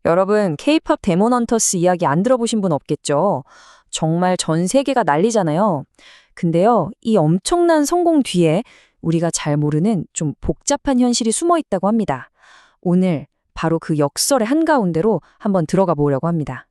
여러분, K-팝 데몬 헌터스 이야기 안 들어보신 분 없겠죠? 정말 전 세계가 난리잖아요. 근데요, 이 엄청난 성공 뒤에 우리가 잘 모르는 좀 복잡한 현실이 숨어 있다고 합니다. 오늘 바로 그 역설의 한가운데로 한번 들어가 보려고 합니다.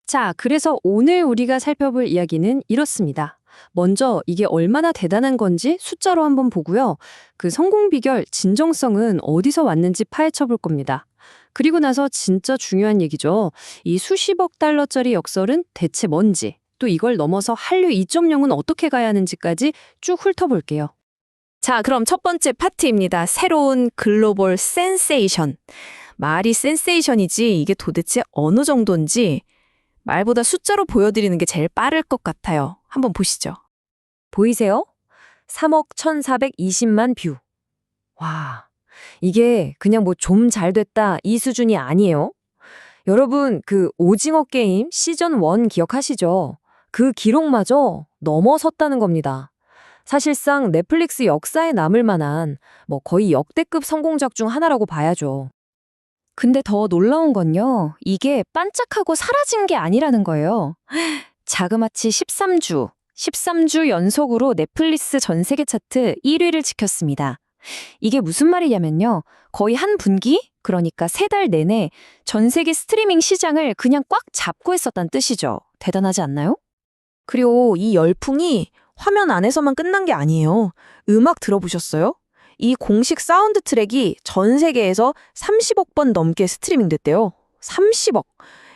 자, 그래서 오늘 우리가 살펴볼 이야기는 이렇습니다. 먼저 이게 얼마나 대단한 건지 숫자로 한번 보고요. 그 성공 비결, 진정성은 어디서 왔는지 파헤쳐 볼 겁니다. 그리고 나서 진짜 중요한 얘기죠. 이 수십억 달러짜리 역설은 대체 뭔지, 또 이걸 넘어서 한류 2.0은 어떻게 가야 하는지까지 쭉 훑어볼게요. 자, 그럼 첫 번째 파트입니다. 새로운 글로벌 센세이션. 말이 센세이션이지 이게 도대체 어느 정도인지 말보다 숫자로 보여드리는 게 제일 빠를 것 같아요. 한번 보시죠. 보이세요? 3억 1,420만 뷰. 와, 이게 그냥 뭐 좀 잘 됐다 이 수준이 아니에요. 여러분, 그 오징어 게임 시즌 1 기억하시죠? 그 기록마저 넘어섰다는 겁니다. 사실상 넷플릭스 역사에 남을 만한 뭐 거의 역대급 성공작 중 하나라고 봐야죠. 근데 더 놀라운 건요, 이게 반짝하고 사라진 게 아니라는 거예요. 자그마치 13주 연속으로 넷플릭스 전 세계 차트 1위를 지켰습니다. 이게 무슨 말이냐면요, 거의 한 분기, 그러니까 3달 내내 전 세계 스트리밍 시장을 그냥 꽉 잡고 있었다는 뜻이죠. 대단하지 않나요? 그리고 이 열풍이 화면 안에서만 끝난 게 아니에요. 음악 들어보셨어요? 이 공식 사운드 트랙이 전 세계에서 30억 번 넘게 스트리밍 됐대요. 30억.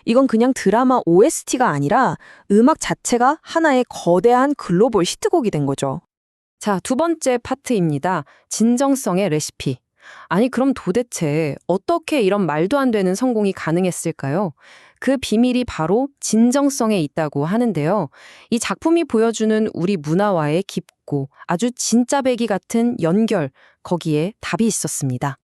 이건 그냥 드라마 OST가 아니라 음악 자체가 하나의 거대한 글로벌 히트곡이 된 거죠. 자, 두 번째 파트입니다. 진정성의 레시피. 아니, 그럼 도대체 어떻게 이런 말도 안 되는 성공이 가능했을까요? 그 비밀이 바로 진정성에 있다고 하는데요. 이 작품이 보여주는 우리 문화와의 깊고 아주 진짜 배기 같은 연결, 거기에 답이 있었습니다.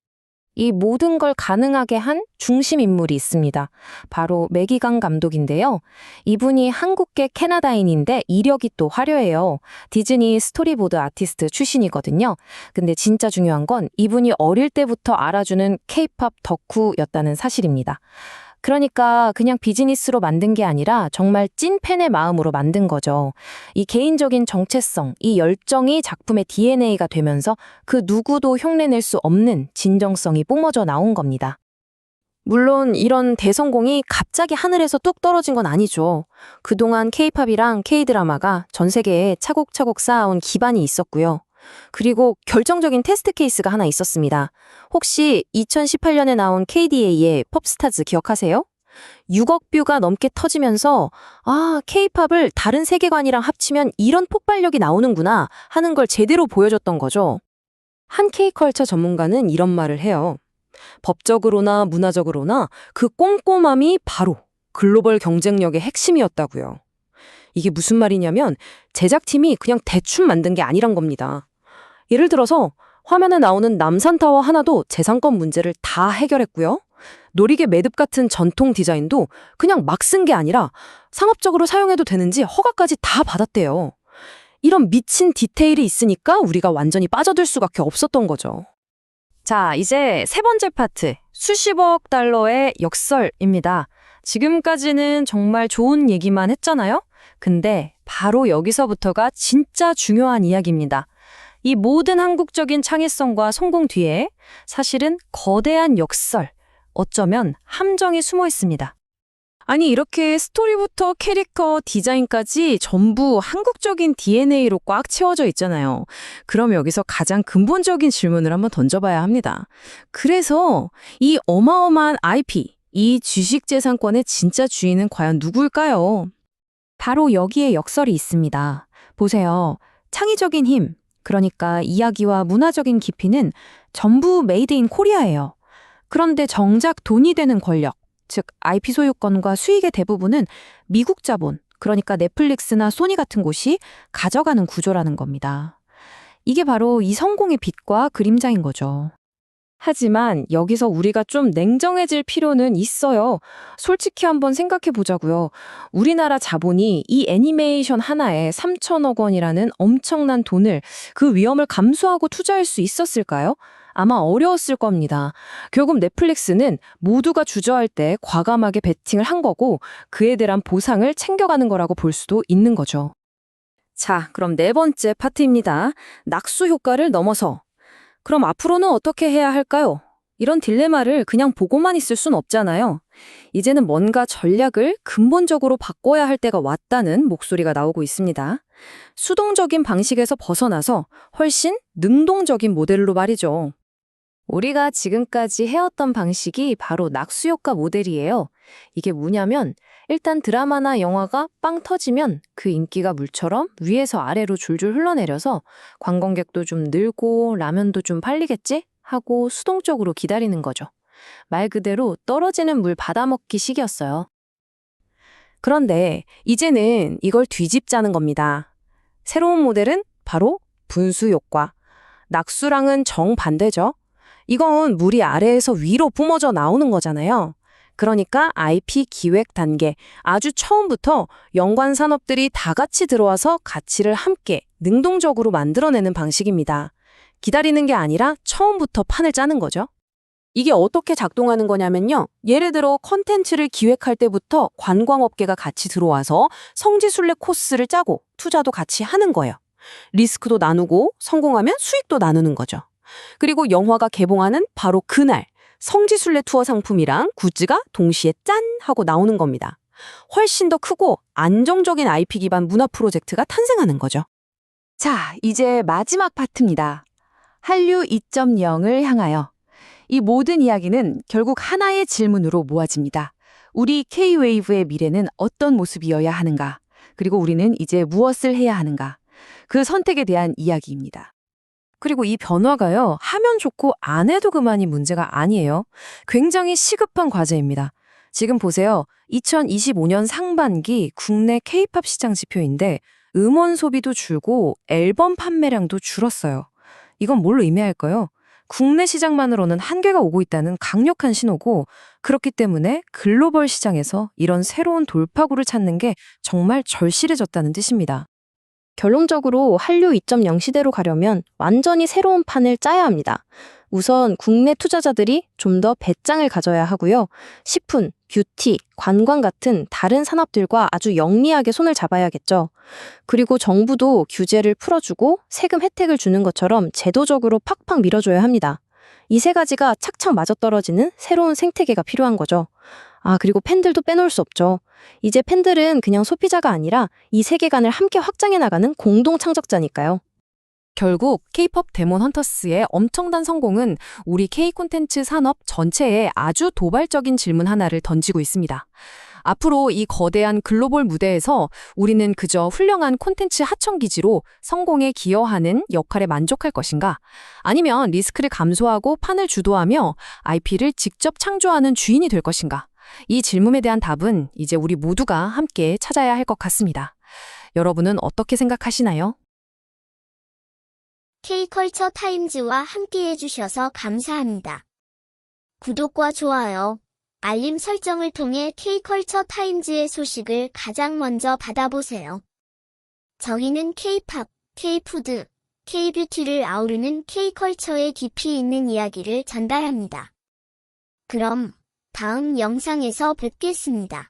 이 모든 걸 가능하게 한 중심 인물이 있습니다. 바로 매기강 감독인데요. 이분이 한국계 캐나다인인데 이력이 또 화려해요. 디즈니 스토리보드 아티스트 출신이거든요. 근데 진짜 중요한 건 이분이 어릴 때부터 알아주는 K-팝 덕후였다는 사실입니다. 그러니까 그냥 비즈니스로 만든 게 아니라 정말 찐팬의 마음으로 만든 거죠. 이 개인적인 정체성, 이 열정이 작품의 DNA가 되면서 그 누구도 흉내낼 수 없는 진정성이 뿜어져 나온 겁니다. 물론 이런 대성공이 갑자기 하늘에서 뚝 떨어진 건 아니죠. 그동안 K-팝이랑 K-드라마가 전 세계에 차곡차곡 쌓아온 기반이 있었고요. 그리고 결정적인 테스트 케이스가 하나 있었습니다. 혹시 2018년에 나온 KDA의 pop스타즈 기억하세요? 6억 뷰가 넘게 터지면서 K-팝을 다른 세계관이랑 합치면 이런 폭발력이 나오는구나 하는 걸 제대로 보여줬던 거죠. 한 K-컬처 전문가는 이런 말을 해요. 법적으로나 문화적으로나 그 꼼꼼함이 바로 글로벌 경쟁력의 핵심이었다고요. 이게 무슨 말이냐면 제작팀이 그냥 대충 만든 게 아니란 겁니다. 예를 들어서 화면에 나오는 남산타워 하나도 재산권 문제를 다 해결했고요. 놀이개 매듭 같은 전통 디자인도 그냥 막 쓴 게 아니라 상업적으로 사용해도 되는지 허가까지 다 받았대요. 이런 미친 디테일이 있으니까 우리가 완전히 빠져들 수밖에 없었던 거죠. 자, 이제 세 번째 파트, 수십억 달러의 역설입니다. 지금까지는 정말 좋은 얘기만 했잖아요? 근데 바로 여기서부터가 진짜 중요한 이야기입니다. 이 모든 한국적인 창의성과 성공 뒤에 사실은 거대한 역설, 어쩌면 함정이 숨어 있습니다. 아니, 이렇게 스토리부터 캐릭터 디자인까지 전부 한국적인 DNA로 꽉 채워져 있잖아요. 그럼 여기서 가장 근본적인 질문을 한번 던져봐야 합니다. 그래서 이 어마어마한 IP, 이 주식재산권의 진짜 주인은 과연 누구일까요? 바로 여기에 역설이 있습니다. 보세요. 창의적인 힘, 그러니까 이야기와 문화적인 깊이는 전부 메이드 인 코리아예요. 그런데 정작 돈이 되는 권력, 즉 IP 소유권과 수익의 대부분은 미국 자본, 그러니까 넷플릭스나 소니 같은 곳이 가져가는 구조라는 겁니다. 이게 바로 이 성공의 빛과 그림자인 거죠. 하지만 여기서 우리가 좀 냉정해질 필요는 있어요. 솔직히 한번 생각해 보자고요. 우리나라 자본이 이 애니메이션 하나에 3천억 원이라는 엄청난 돈을 그 위험을 감수하고 투자할 수 있었을까요? 아마 어려웠을 겁니다. 결국 넷플릭스는 모두가 주저할 때 과감하게 베팅을 한 거고 그에 대한 보상을 챙겨가는 거라고 볼 수도 있는 거죠. 자, 그럼 네 번째 파트입니다. 낙수 효과를 넘어서. 그럼 앞으로는 어떻게 해야 할까요? 이런 딜레마를 그냥 보고만 있을 순 없잖아요. 이제는 뭔가 전략을 근본적으로 바꿔야 할 때가 왔다는 목소리가 나오고 있습니다. 수동적인 방식에서 벗어나서 훨씬 능동적인 모델로 말이죠. 우리가 지금까지 해왔던 방식이 바로 낙수효과 모델이에요. 이게 뭐냐면 일단 드라마나 영화가 빵 터지면 그 인기가 물처럼 위에서 아래로 줄줄 흘러내려서 관광객도 좀 늘고 라면도 좀 팔리겠지? 하고 수동적으로 기다리는 거죠. 말 그대로 떨어지는 물 받아먹기 식이었어요. 그런데 이제는 이걸 뒤집자는 겁니다. 새로운 모델은 바로 분수효과. 낙수랑은 정반대죠. 이건 물이 아래에서 위로 뿜어져 나오는 거잖아요. 그러니까 IP 기획 단계, 아주 처음부터 연관 산업들이 다 같이 들어와서 가치를 함께 능동적으로 만들어내는 방식입니다. 기다리는 게 아니라 처음부터 판을 짜는 거죠. 이게 어떻게 작동하는 거냐면요. 예를 들어 컨텐츠를 기획할 때부터 관광업계가 같이 들어와서 성지순례 코스를 짜고 투자도 같이 하는 거예요. 리스크도 나누고 성공하면 수익도 나누는 거죠. 그리고 영화가 개봉하는 바로 그날 성지순례 투어 상품이랑 굿즈가 동시에 짠 하고 나오는 겁니다. 훨씬 더 크고 안정적인 IP 기반 문화 프로젝트가 탄생하는 거죠. 자, 이제 마지막 파트입니다. 한류 2.0을 향하여. 이 모든 이야기는 결국 하나의 질문으로 모아집니다. 우리 K-웨이브의 미래는 어떤 모습이어야 하는가? 그리고 우리는 이제 무엇을 해야 하는가? 그 선택에 대한 이야기입니다. 그리고 이 변화가요, 하면 좋고 안 해도 그만이 문제가 아니에요. 굉장히 시급한 과제입니다. 지금 보세요. 2025년 상반기 국내 K-팝 시장 지표인데 음원 소비도 줄고 앨범 판매량도 줄었어요. 이건 뭘 의미할까요? 국내 시장만으로는 한계가 오고 있다는 강력한 신호고, 그렇기 때문에 글로벌 시장에서 이런 새로운 돌파구를 찾는 게 정말 절실해졌다는 뜻입니다. 결론적으로 한류 2.0 시대로 가려면 완전히 새로운 판을 짜야 합니다. 우선 국내 투자자들이 좀 더 배짱을 가져야 하고요. 식품, 뷰티, 관광 같은 다른 산업들과 아주 영리하게 손을 잡아야겠죠. 그리고 정부도 규제를 풀어주고 세금 혜택을 주는 것처럼 제도적으로 팍팍 밀어줘야 합니다. 이 세 가지가 착착 맞아떨어지는 새로운 생태계가 필요한 거죠. 그리고 팬들도 빼놓을 수 없죠. 이제 팬들은 그냥 소비자가 아니라 이 세계관을 함께 확장해 나가는 공동 창작자니까요. 결국 K-팝 데몬 헌터스의 엄청난 성공은 우리 K 콘텐츠 산업 전체에 아주 도발적인 질문 하나를 던지고 있습니다. 앞으로 이 거대한 글로벌 무대에서 우리는 그저 훌륭한 콘텐츠 하청기지로 성공에 기여하는 역할에 만족할 것인가? 아니면 리스크를 감소하고 판을 주도하며 IP를 직접 창조하는 주인이 될 것인가? 이 질문에 대한 답은 이제 우리 모두가 함께 찾아야 할 것 같습니다. 여러분은 어떻게 생각하시나요? K컬처 타임즈와 함께 해주셔서 감사합니다. 구독과 좋아요, 알림 설정을 통해 K컬처 타임즈의 소식을 가장 먼저 받아보세요. 저희는 K-팝, K-푸드, K-뷰티를 아우르는 K컬처의 깊이 있는 이야기를 전달합니다. 그럼 다음 영상에서 뵙겠습니다.